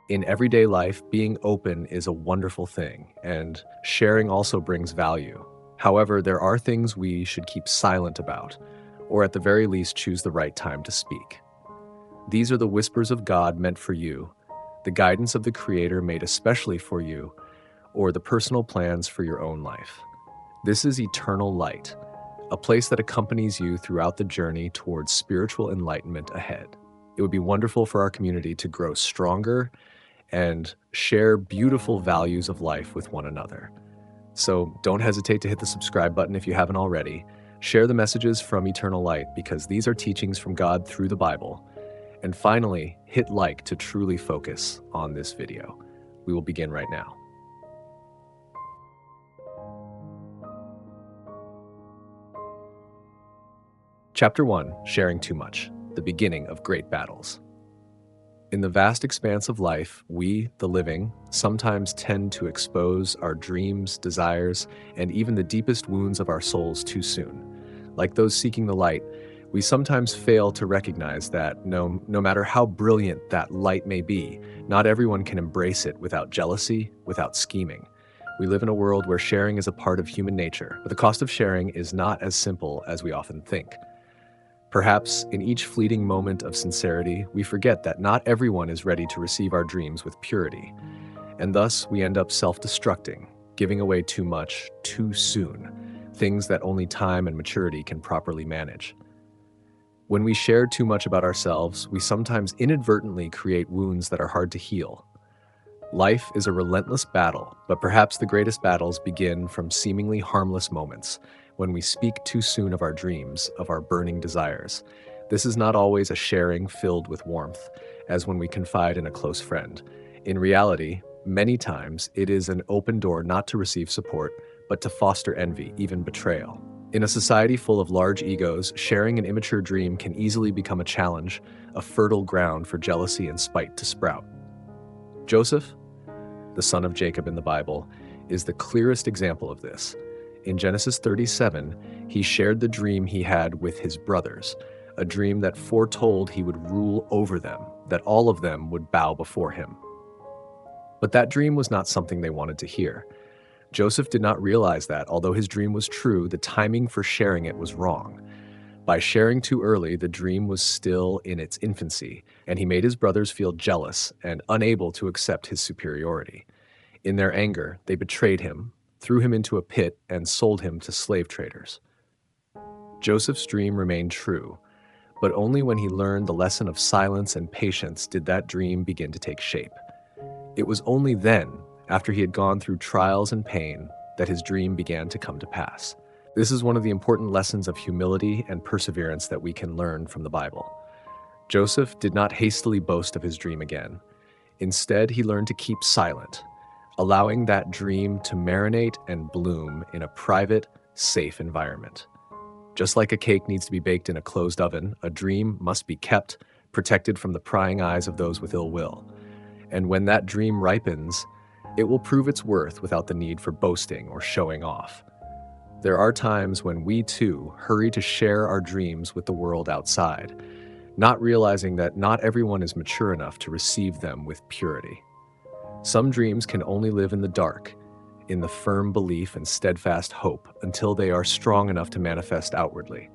In everyday life, being open is a wonderful thing, and sharing also brings value. However, there are things we should keep silent about, or at the very least choose the right time to speak. These are the whispers of God meant for you, the guidance of the Creator made especially for you, or the personal plans for your own life. This is eternal light, a place that accompanies you throughout the journey towards spiritual enlightenment ahead. It would be wonderful for our community to grow stronger and share beautiful values of life with one another. So don't hesitate to hit the subscribe button if you haven't already. Share the messages from Eternal Light because these are teachings from God through the Bible. And finally, hit like to truly focus on this video. We will begin right now. Chapter 1, Sharing Too Much, the beginning of great battles. In the vast expanse of life, we, the living, sometimes tend to expose our dreams, desires, and even the deepest wounds of our souls too soon. Like those seeking the light, we sometimes fail to recognize that no matter how brilliant that light may be, not everyone can embrace it without jealousy, without scheming. We live in a world where sharing is a part of human nature, but the cost of sharing is not as simple as we often think. Perhaps in each fleeting moment of sincerity, we forget that not everyone is ready to receive our dreams with purity, and thus we end up self-destructing, giving away too much, too soon, things that only time and maturity can properly manage. When we share too much about ourselves, we sometimes inadvertently create wounds that are hard to heal. Life is a relentless battle, but perhaps the greatest battles begin from seemingly harmless moments, when we speak too soon of our dreams, of our burning desires. This is not always a sharing filled with warmth, as when we confide in a close friend. In reality, many times it is an open door not to receive support, but to foster envy, even betrayal. In a society full of large egos, sharing an immature dream can easily become a challenge, a fertile ground for jealousy and spite to sprout. Joseph, the son of Jacob in the Bible, is the clearest example of this. In Genesis 37, he shared the dream he had with his brothers, a dream that foretold he would rule over them, that all of them would bow before him. But that dream was not something they wanted to hear. Joseph did not realize that, although his dream was true, the timing for sharing it was wrong. By sharing too early, the dream was still in its infancy, and he made his brothers feel jealous and unable to accept his superiority. In their anger, they betrayed him, threw him into a pit, and sold him to slave traders. Joseph's dream remained true, but only when he learned the lesson of silence and patience did that dream begin to take shape. It was only then, after he had gone through trials and pain, that his dream began to come to pass. This is one of the important lessons of humility and perseverance that we can learn from the Bible. Joseph did not hastily boast of his dream again. Instead, he learned to keep silent, allowing that dream to marinate and bloom in a private, safe environment. Just like a cake needs to be baked in a closed oven, a dream must be kept, protected from the prying eyes of those with ill will. And when that dream ripens, it will prove its worth without the need for boasting or showing off. There are times when we too hurry to share our dreams with the world outside, not realizing that not everyone is mature enough to receive them with purity. Some dreams can only live in the dark, in the firm belief and steadfast hope, until they are strong enough to manifest outwardly.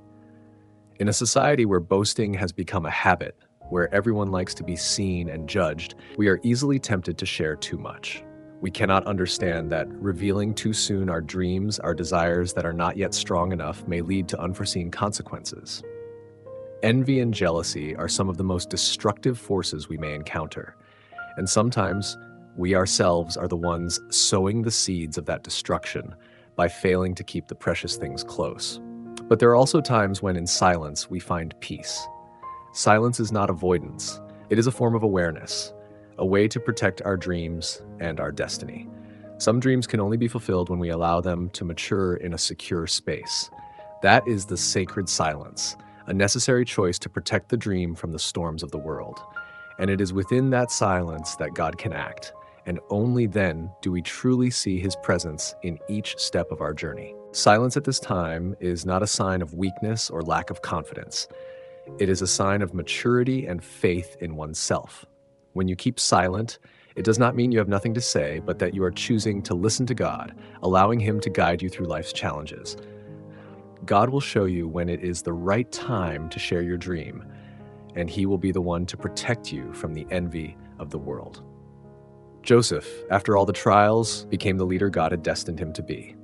In a society where boasting has become a habit, where everyone likes to be seen and judged, we are easily tempted to share too much. We cannot understand that revealing too soon our dreams, our desires that are not yet strong enough may lead to unforeseen consequences. Envy and jealousy are some of the most destructive forces we may encounter, and sometimes we ourselves are the ones sowing the seeds of that destruction by failing to keep the precious things close. But there are also times when in silence we find peace. Silence is not avoidance. It is a form of awareness, a way to protect our dreams and our destiny. Some dreams can only be fulfilled when we allow them to mature in a secure space. That is the sacred silence, a necessary choice to protect the dream from the storms of the world. And it is within that silence that God can act, and only then do we truly see his presence in each step of our journey. Silence at this time is not a sign of weakness or lack of confidence. It is a sign of maturity and faith in oneself. When you keep silent, It does not mean you have nothing to say, but that you are choosing to listen to God, allowing Him to guide you through life's challenges. God will show you when it is the right time to share your dream, and He will be the one to protect you from the envy of the world. Joseph, after all the trials, became the leader God had destined him to be.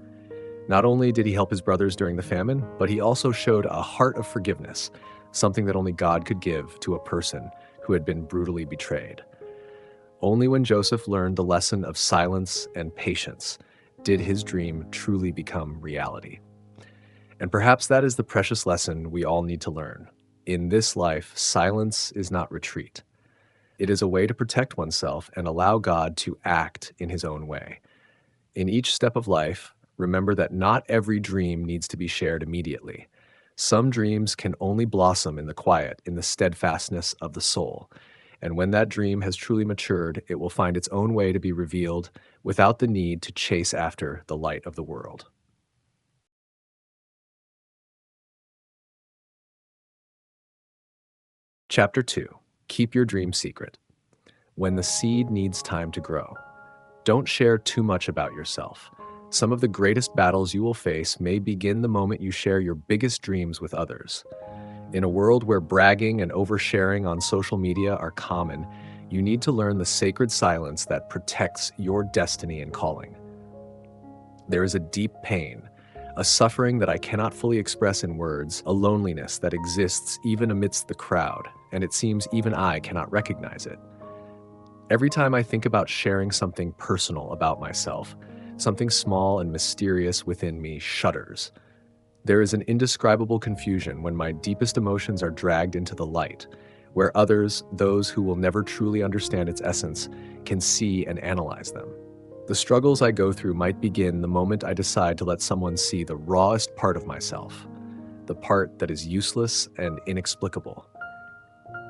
Not only did he help his brothers during the famine, but he also showed a heart of forgiveness, something that only God could give to a person who had been brutally betrayed. Only when Joseph learned the lesson of silence and patience did his dream truly become reality. And perhaps that is the precious lesson we all need to learn. In this life, silence is not retreat. It is a way to protect oneself and allow God to act in His own way. In each step of life, remember that not every dream needs to be shared immediately. Some dreams can only blossom in the quiet, in the steadfastness of the soul. And when that dream has truly matured, it will find its own way to be revealed without the need to chase after the light of the world. Chapter 2. Keep your dream secret. When the seed needs time to grow. Don't share too much about yourself. Some of the greatest battles you will face may begin the moment you share your biggest dreams with others. In a world where bragging and oversharing on social media are common, you need to learn the sacred silence that protects your destiny and calling. There is a deep pain, a suffering that I cannot fully express in words, a loneliness that exists even amidst the crowd, and it seems even I cannot recognize it. Every time I think about sharing something personal about myself, something small and mysterious within me shudders. There is an indescribable confusion when my deepest emotions are dragged into the light, where others, those who will never truly understand its essence, can see and analyze them. The struggles I go through might begin the moment I decide to let someone see the rawest part of myself, the part that is useless and inexplicable.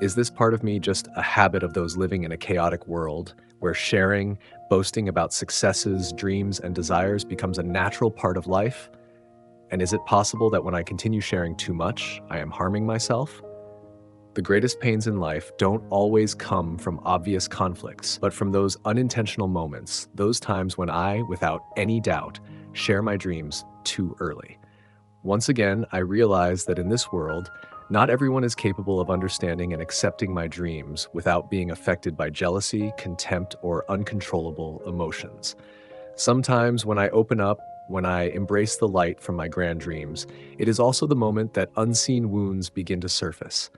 Is this part of me just a habit of those living in a chaotic world where sharing, boasting about successes, dreams, and desires becomes a natural part of life? And is it possible that when I continue sharing too much, I am harming myself? The greatest pains in life don't always come from obvious conflicts, but from those unintentional moments, those times when I, without any doubt, share my dreams too early. Once again, I realize that in this world, not everyone is capable of understanding and accepting my dreams without being affected by jealousy, contempt, or uncontrollable emotions. Sometimes when I open up, when I embrace the light from my grand dreams, it is also the moment that unseen wounds begin to surface.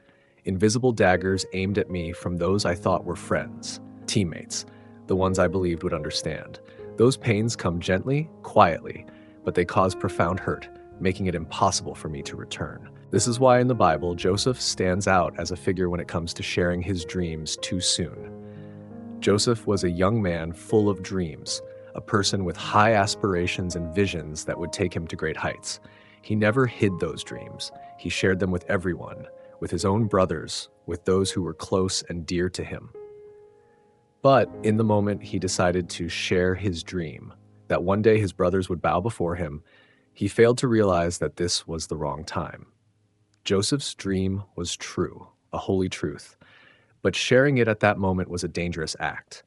Invisible daggers aimed at me from those I thought were friends, teammates, the ones I believed would understand. Those pains come gently, quietly, but they cause profound hurt, making it impossible for me to return. This is why in the Bible, Joseph stands out as a figure when it comes to sharing his dreams too soon. Joseph was a young man full of dreams, a person with high aspirations and visions that would take him to great heights. He never hid those dreams. He shared them with everyone, with his own brothers, with those who were close and dear to him. But in the moment he decided to share his dream, that one day his brothers would bow before him, he failed to realize that this was the wrong time. Joseph's dream was true, a holy truth, but sharing it at that moment was a dangerous act.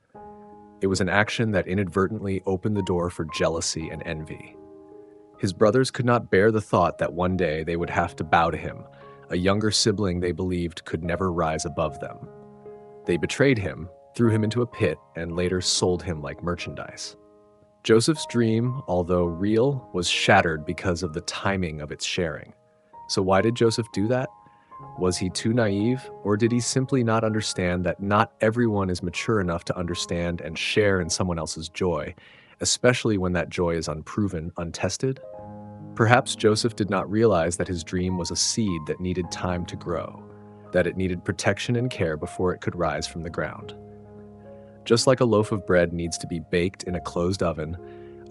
It was an action that inadvertently opened the door for jealousy and envy. His brothers could not bear the thought that one day they would have to bow to him, a younger sibling they believed could never rise above them. They betrayed him, threw him into a pit, and later sold him like merchandise. Joseph's dream, although real, was shattered because of the timing of its sharing. So why did Joseph do that? Was he too naive, or did he simply not understand that not everyone is mature enough to understand and share in someone else's joy, especially when that joy is unproven, untested? Perhaps Joseph did not realize that his dream was a seed that needed time to grow, that it needed protection and care before it could rise from the ground. Just like a loaf of bread needs to be baked in a closed oven,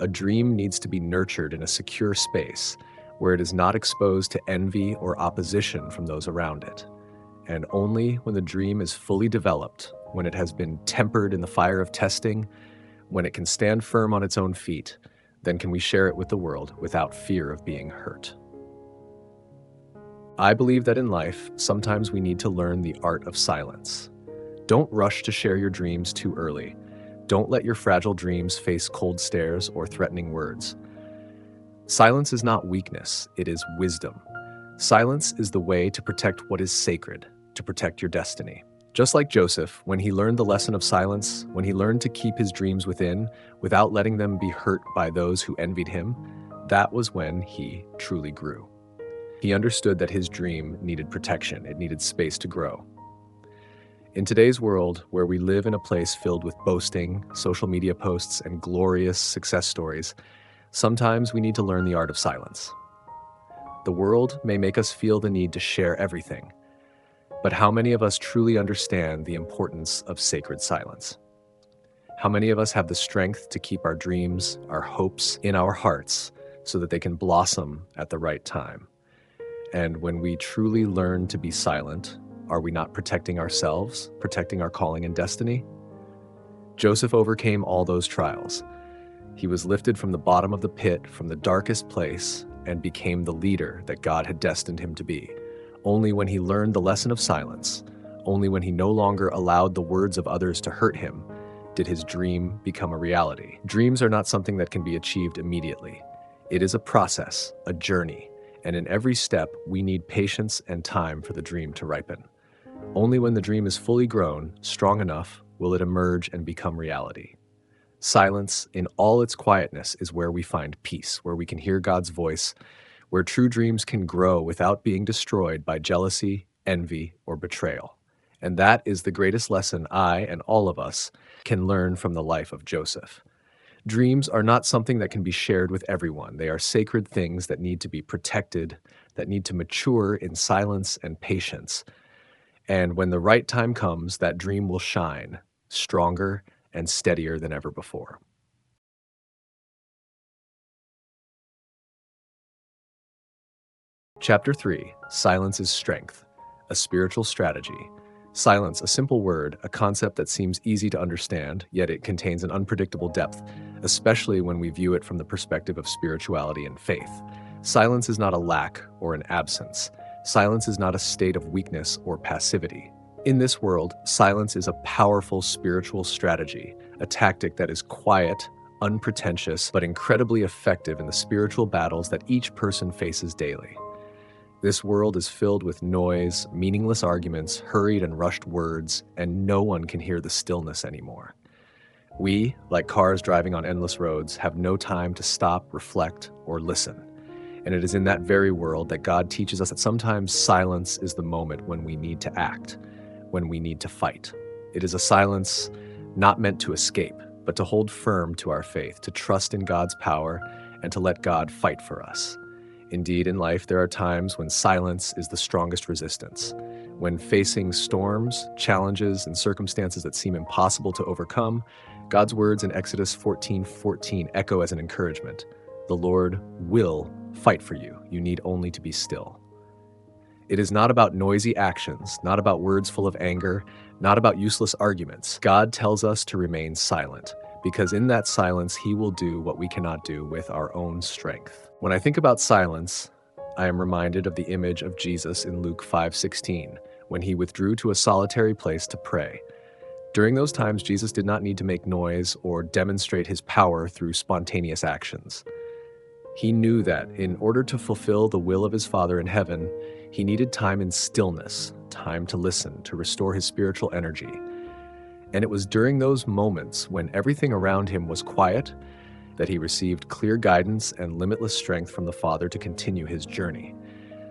a dream needs to be nurtured in a secure space where it is not exposed to envy or opposition from those around it. And only when the dream is fully developed, when it has been tempered in the fire of testing, when it can stand firm on its own feet, then can we share it with the world without fear of being hurt. I believe that in life, sometimes we need to learn the art of silence. Don't rush to share your dreams too early. Don't let your fragile dreams face cold stares or threatening words. Silence is not weakness, it is wisdom. Silence is the way to protect what is sacred, to protect your destiny. Just like Joseph, when he learned the lesson of silence, when he learned to keep his dreams within without letting them be hurt by those who envied him, that was when he truly grew. He understood that his dream needed protection, it needed space to grow. In today's world, where we live in a place filled with boasting, social media posts, and glorious success stories, sometimes we need to learn the art of silence. The world may make us feel the need to share everything, but how many of us truly understand the importance of sacred silence? How many of us have the strength to keep our dreams, our hopes in our hearts so that they can blossom at the right time? And when we truly learn to be silent, are we not protecting ourselves, protecting our calling and destiny? Joseph overcame all those trials. He was lifted from the bottom of the pit, from the darkest place, and became the leader that God had destined him to be. Only when he learned the lesson of silence, only when he no longer allowed the words of others to hurt him, did his dream become a reality. Dreams are not something that can be achieved immediately. It is a process, a journey, and in every step, we need patience and time for the dream to ripen. Only when the dream is fully grown, strong enough, will it emerge and become reality. Silence, in all its quietness, is where we find peace, where we can hear God's voice, where true dreams can grow without being destroyed by jealousy, envy, or betrayal. And that is the greatest lesson I and all of us can learn from the life of Joseph. Dreams are not something that can be shared with everyone. They are sacred things that need to be protected, that need to mature in silence and patience. And when the right time comes, that dream will shine, stronger and steadier than ever before. Chapter 3, Silence is Strength, a Spiritual Strategy. Silence, a simple word, a concept that seems easy to understand, yet it contains an unpredictable depth, especially when we view it from the perspective of spirituality and faith. Silence is not a lack or an absence. Silence is not a state of weakness or passivity. In this world, silence is a powerful spiritual strategy, a tactic that is quiet, unpretentious, but incredibly effective in the spiritual battles that each person faces daily. This world is filled with noise, meaningless arguments, hurried and rushed words, and no one can hear the stillness anymore. We, like cars driving on endless roads, have no time to stop, reflect, or listen. And it is in that very world that God teaches us that sometimes silence is the moment when we need to act, when we need to fight. It is a silence not meant to escape, but to hold firm to our faith, to trust in God's power, and to let God fight for us. Indeed, in life, there are times when silence is the strongest resistance. When facing storms, challenges, and circumstances that seem impossible to overcome, God's words in Exodus 14:14 echo as an encouragement. The Lord will fight for you. You need only to be still. It is not about noisy actions, not about words full of anger, not about useless arguments. God tells us to remain silent, because in that silence, He will do what we cannot do with our own strength. When I think about silence, I am reminded of the image of Jesus in Luke 5:16, when He withdrew to a solitary place to pray. During those times, Jesus did not need to make noise or demonstrate His power through spontaneous actions. He knew that in order to fulfill the will of His Father in heaven, He needed time in stillness, time to listen, to restore His spiritual energy. And it was during those moments when everything around Him was quiet that He received clear guidance and limitless strength from the Father to continue His journey.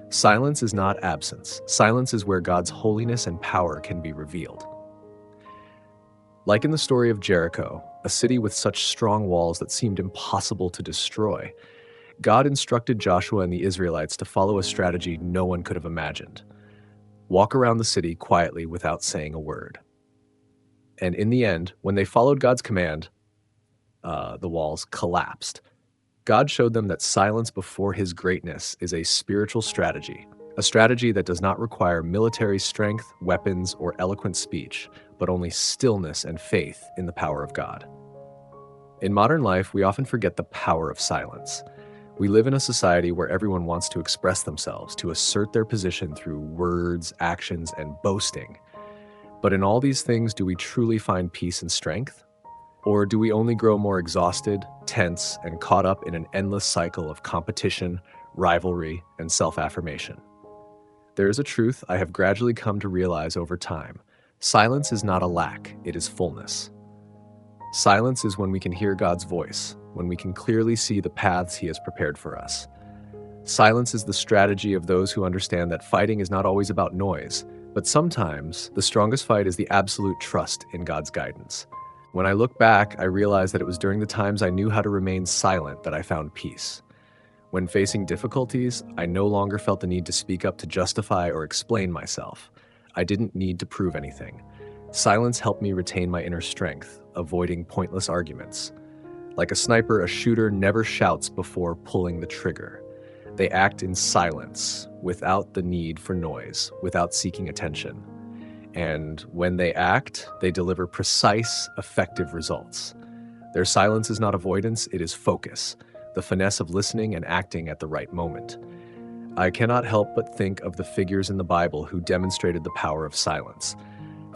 Silence is not absence. Silence is where God's holiness and power can be revealed. Like in the story of Jericho, a city with such strong walls that seemed impossible to destroy, God instructed Joshua and the Israelites to follow a strategy no one could have imagined. Walk around the city quietly without saying a word. And in the end, when they followed God's command, the walls collapsed. God showed them that silence before His greatness is a spiritual strategy, a strategy that does not require military strength, weapons, or eloquent speech, but only stillness and faith in the power of God. In modern life, we often forget the power of silence. We live in a society where everyone wants to express themselves, to assert their position through words, actions, and boasting. But in all these things, do we truly find peace and strength? Or do we only grow more exhausted, tense, and caught up in an endless cycle of competition, rivalry, and self-affirmation? There is a truth I have gradually come to realize over time. Silence is not a lack, it is fullness. Silence is when we can hear God's voice, when we can clearly see the paths He has prepared for us. Silence is the strategy of those who understand that fighting is not always about noise, but sometimes the strongest fight is the absolute trust in God's guidance. When I look back, I realize that it was during the times I knew how to remain silent that I found peace. When facing difficulties, I no longer felt the need to speak up to justify or explain myself. I didn't need to prove anything. Silence helped me retain my inner strength, avoiding pointless arguments. Like a sniper, a shooter never shouts before pulling the trigger. They act in silence, without the need for noise, without seeking attention. And when they act, they deliver precise, effective results. Their silence is not avoidance, it is focus, the finesse of listening and acting at the right moment. I cannot help but think of the figures in the Bible who demonstrated the power of silence.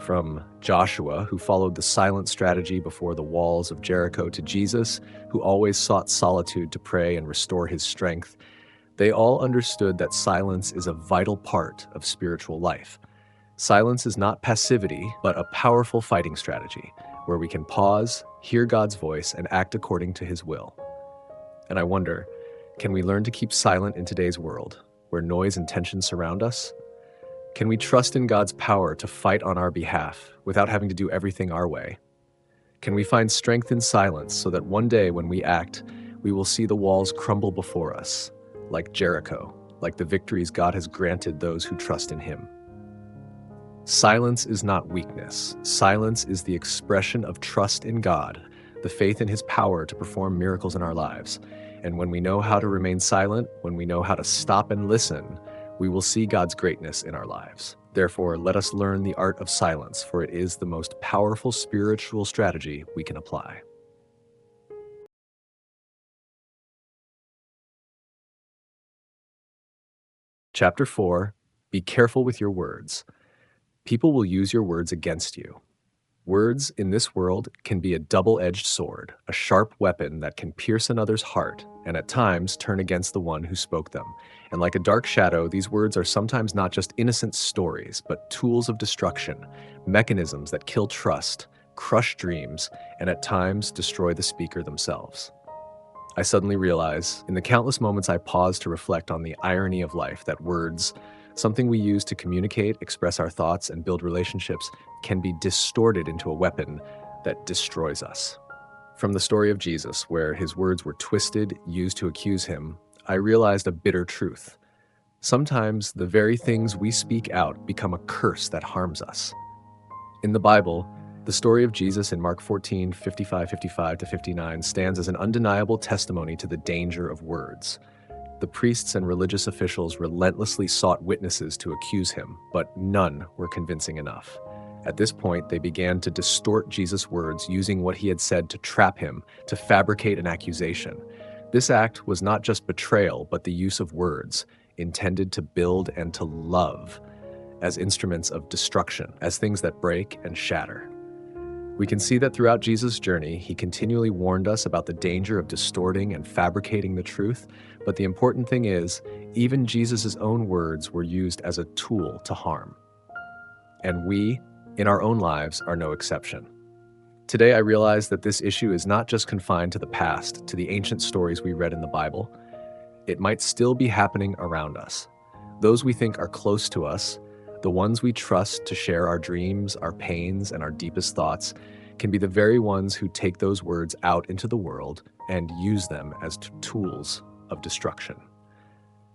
From Joshua, who followed the silent strategy before the walls of Jericho, to Jesus, who always sought solitude to pray and restore his strength, they all understood that silence is a vital part of spiritual life. Silence is not passivity, but a powerful fighting strategy, where we can pause, hear God's voice, and act according to His will. And I wonder, can we learn to keep silent in today's world, where noise and tension surround us? Can we trust in God's power to fight on our behalf without having to do everything our way? Can we find strength in silence so that one day when we act, we will see the walls crumble before us, like Jericho, like the victories God has granted those who trust in Him? Silence is not weakness. Silence is the expression of trust in God, the faith in His power to perform miracles in our lives. And when we know how to remain silent, when we know how to stop and listen, we will see God's greatness in our lives. Therefore, let us learn the art of silence, for it is the most powerful spiritual strategy we can apply. Chapter 4, Be careful with your words. People will use your words against you. Words in this world can be a double-edged sword, a sharp weapon that can pierce another's heart and at times turn against the one who spoke them. And like a dark shadow, these words are sometimes not just innocent stories, but tools of destruction, mechanisms that kill trust, crush dreams, and at times destroy the speaker themselves. I suddenly realize, in the countless moments I pause to reflect on the irony of life, that words, something we use to communicate, express our thoughts, and build relationships, can be distorted into a weapon that destroys us. From the story of Jesus, where his words were twisted, used to accuse him, I realized a bitter truth. Sometimes the very things we speak out become a curse that harms us. In the Bible, the story of Jesus in Mark 14:55-59 stands as an undeniable testimony to the danger of words. The priests and religious officials relentlessly sought witnesses to accuse him, but none were convincing enough. At this point, they began to distort Jesus' words, using what he had said to trap him, to fabricate an accusation. This act was not just betrayal, but the use of words, intended to build and to love, as instruments of destruction, as things that break and shatter. We can see that throughout Jesus' journey, he continually warned us about the danger of distorting and fabricating the truth, but the important thing is, even Jesus' own words were used as a tool to harm. And we, in our own lives, are no exception. Today, I realize that this issue is not just confined to the past, to the ancient stories we read in the Bible. It might still be happening around us. Those we think are close to us, the ones we trust to share our dreams, our pains, and our deepest thoughts, can be the very ones who take those words out into the world and use them as tools of destruction.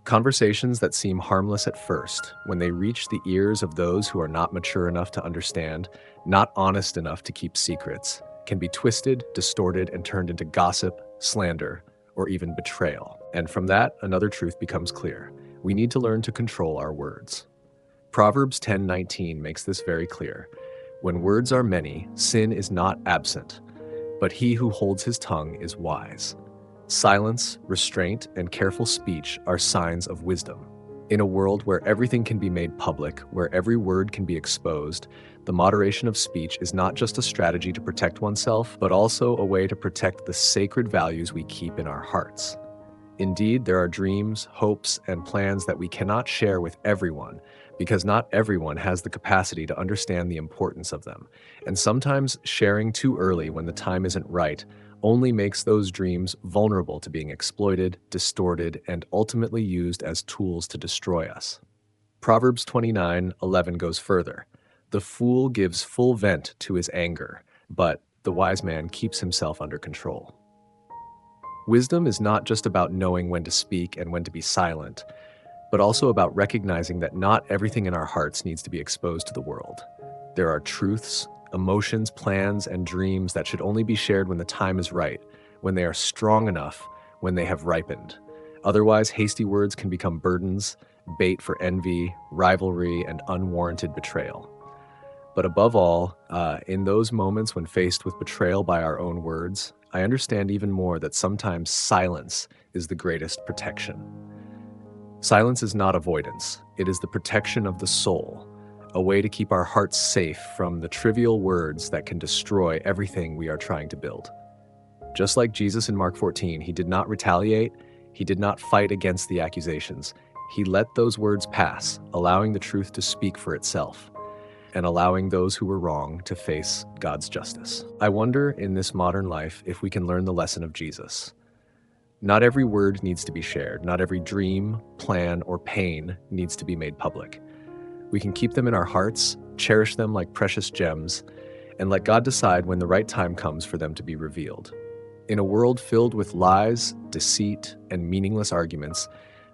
Conversations that seem harmless at first, when they reach the ears of those who are not mature enough to understand, not honest enough to keep secrets, can be twisted, distorted, and turned into gossip, slander, or even betrayal. And from that, another truth becomes clear. We need to learn to control our words. Proverbs 10:19 makes this very clear. When words are many, sin is not absent, but he who holds his tongue is wise. Silence, restraint, and careful speech are signs of wisdom. In a world where everything can be made public, where every word can be exposed, the moderation of speech is not just a strategy to protect oneself, but also a way to protect the sacred values we keep in our hearts. Indeed, there are dreams, hopes, and plans that we cannot share with everyone because not everyone has the capacity to understand the importance of them. And sometimes sharing too early when the time isn't right only makes those dreams vulnerable to being exploited, distorted, and ultimately used as tools to destroy us. Proverbs 29:11 goes further. The fool gives full vent to his anger, but the wise man keeps himself under control. Wisdom is not just about knowing when to speak and when to be silent, but also about recognizing that not everything in our hearts needs to be exposed to the world. There are truths, emotions, plans, and dreams that should only be shared when the time is right, when they are strong enough, when they have ripened. Otherwise, hasty words can become burdens, bait for envy, rivalry, and unwarranted betrayal. But above all, in those moments when faced with betrayal by our own words, I understand even more that sometimes silence is the greatest protection. Silence is not avoidance. It is the protection of the soul, a way to keep our hearts safe from the trivial words that can destroy everything we are trying to build. Just like Jesus in Mark 14, he did not retaliate, he did not fight against the accusations. He let those words pass, allowing the truth to speak for itself, and allowing those who were wrong to face God's justice. I wonder in this modern life if we can learn the lesson of Jesus. Not every word needs to be shared. Not every dream, plan, or pain needs to be made public. We can keep them in our hearts, cherish them like precious gems, and let God decide when the right time comes for them to be revealed. In a world filled with lies, deceit, and meaningless arguments,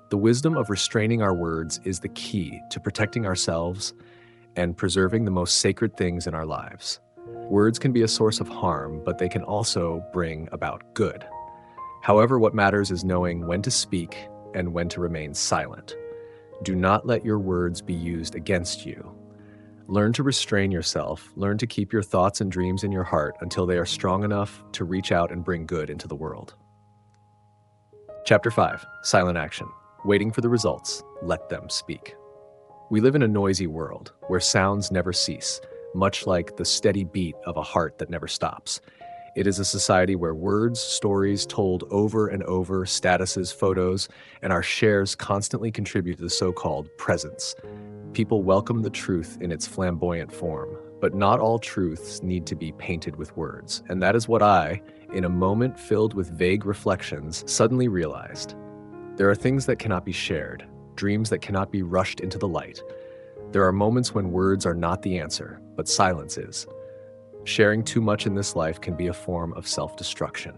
the wisdom of restraining our words is the key to protecting ourselves and preserving the most sacred things in our lives. Words can be a source of harm, but they can also bring about good. However, what matters is knowing when to speak and when to remain silent. Do not let your words be used against you. Learn to restrain yourself. Learn to keep your thoughts and dreams in your heart until they are strong enough to reach out and bring good into the world. Chapter 5, Silent Action. Waiting for the results. Let them speak. We live in a noisy world where sounds never cease, much like the steady beat of a heart that never stops. It is a society where words, stories told over and over, statuses, photos, and our shares constantly contribute to the so-called presence. People welcome the truth in its flamboyant form, but not all truths need to be painted with words. And that is what I, in a moment filled with vague reflections, suddenly realized. There are things that cannot be shared, dreams that cannot be rushed into the light. There are moments when words are not the answer, but silence is. Sharing too much in this life can be a form of self-destruction.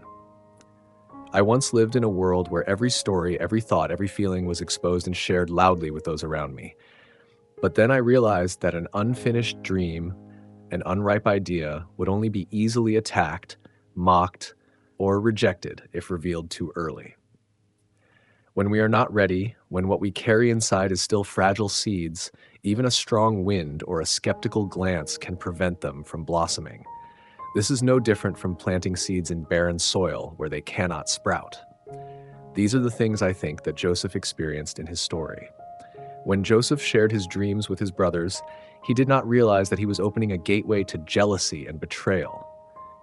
I once lived in a world where every story, every thought, every feeling was exposed and shared loudly with those around me. But then I realized that an unfinished dream, an unripe idea, would only be easily attacked, mocked, or rejected if revealed too early. When we are not ready, when what we carry inside is still fragile seeds, even a strong wind or a skeptical glance can prevent them from blossoming. This is no different from planting seeds in barren soil where they cannot sprout. These are the things I think that Joseph experienced in his story. When Joseph shared his dreams with his brothers, he did not realize that he was opening a gateway to jealousy and betrayal.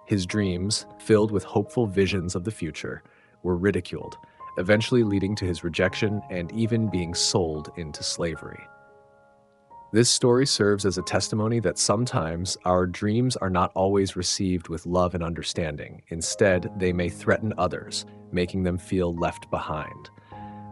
His dreams, filled with hopeful visions of the future, were ridiculed, eventually leading to his rejection and even being sold into slavery. This story serves as a testimony that sometimes our dreams are not always received with love and understanding. Instead, they may threaten others, making them feel left behind.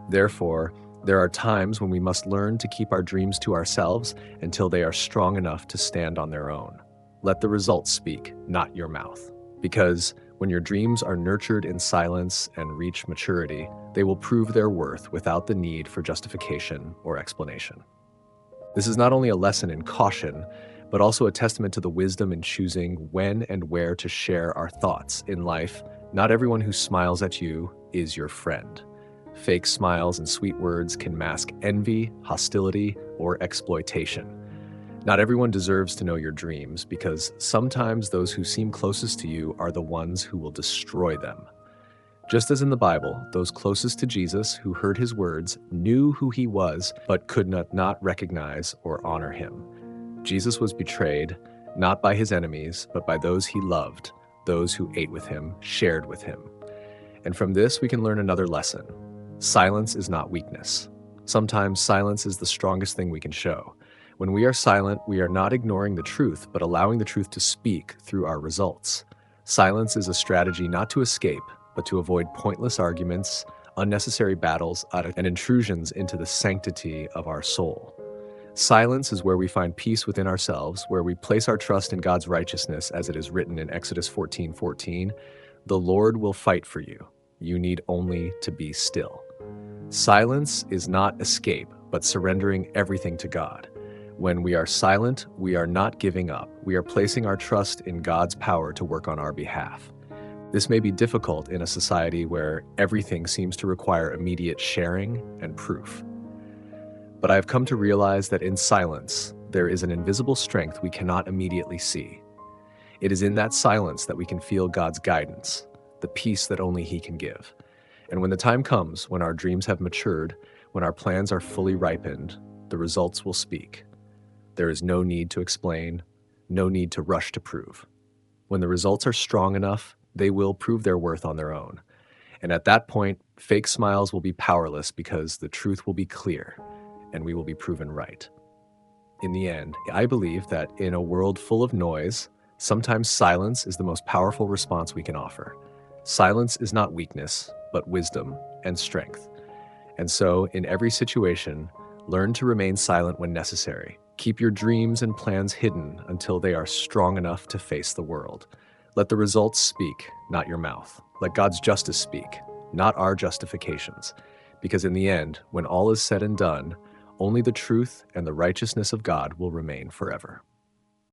Therefore, there are times when we must learn to keep our dreams to ourselves until they are strong enough to stand on their own. Let the results speak, not your mouth. Because when your dreams are nurtured in silence and reach maturity, they will prove their worth without the need for justification or explanation. This is not only a lesson in caution, but also a testament to the wisdom in choosing when and where to share our thoughts. In life, not everyone who smiles at you is your friend. Fake smiles and sweet words can mask envy, hostility, or exploitation. Not everyone deserves to know your dreams because sometimes those who seem closest to you are the ones who will destroy them. Just as in the Bible, those closest to Jesus who heard his words knew who he was, but could not recognize or honor him. Jesus was betrayed, not by his enemies, but by those he loved, those who ate with him, shared with him. And from this, we can learn another lesson. Silence is not weakness. Sometimes silence is the strongest thing we can show. When we are silent, we are not ignoring the truth, but allowing the truth to speak through our results. Silence is a strategy not to escape, but to avoid pointless arguments, unnecessary battles, and intrusions into the sanctity of our soul. Silence is where we find peace within ourselves, where we place our trust in God's righteousness, as it is written in Exodus 14:14. The Lord will fight for you. You need only to be still. Silence is not escape, but surrendering everything to God. When we are silent, we are not giving up. We are placing our trust in God's power to work on our behalf. This may be difficult in a society where everything seems to require immediate sharing and proof. But I have come to realize that in silence, there is an invisible strength we cannot immediately see. It is in that silence that we can feel God's guidance, the peace that only He can give. And when the time comes, when our dreams have matured, when our plans are fully ripened, the results will speak. There is no need to explain, no need to rush to prove. When the results are strong enough, they will prove their worth on their own. And at that point, fake smiles will be powerless because the truth will be clear and we will be proven right. In the end, I believe that in a world full of noise, sometimes silence is the most powerful response we can offer. Silence is not weakness, but wisdom and strength. And so, in every situation, learn to remain silent when necessary. Keep your dreams and plans hidden until they are strong enough to face the world. Let the results speak, not your mouth. Let God's justice speak, not our justifications. Because in the end, when all is said and done, only the truth and the righteousness of God will remain forever.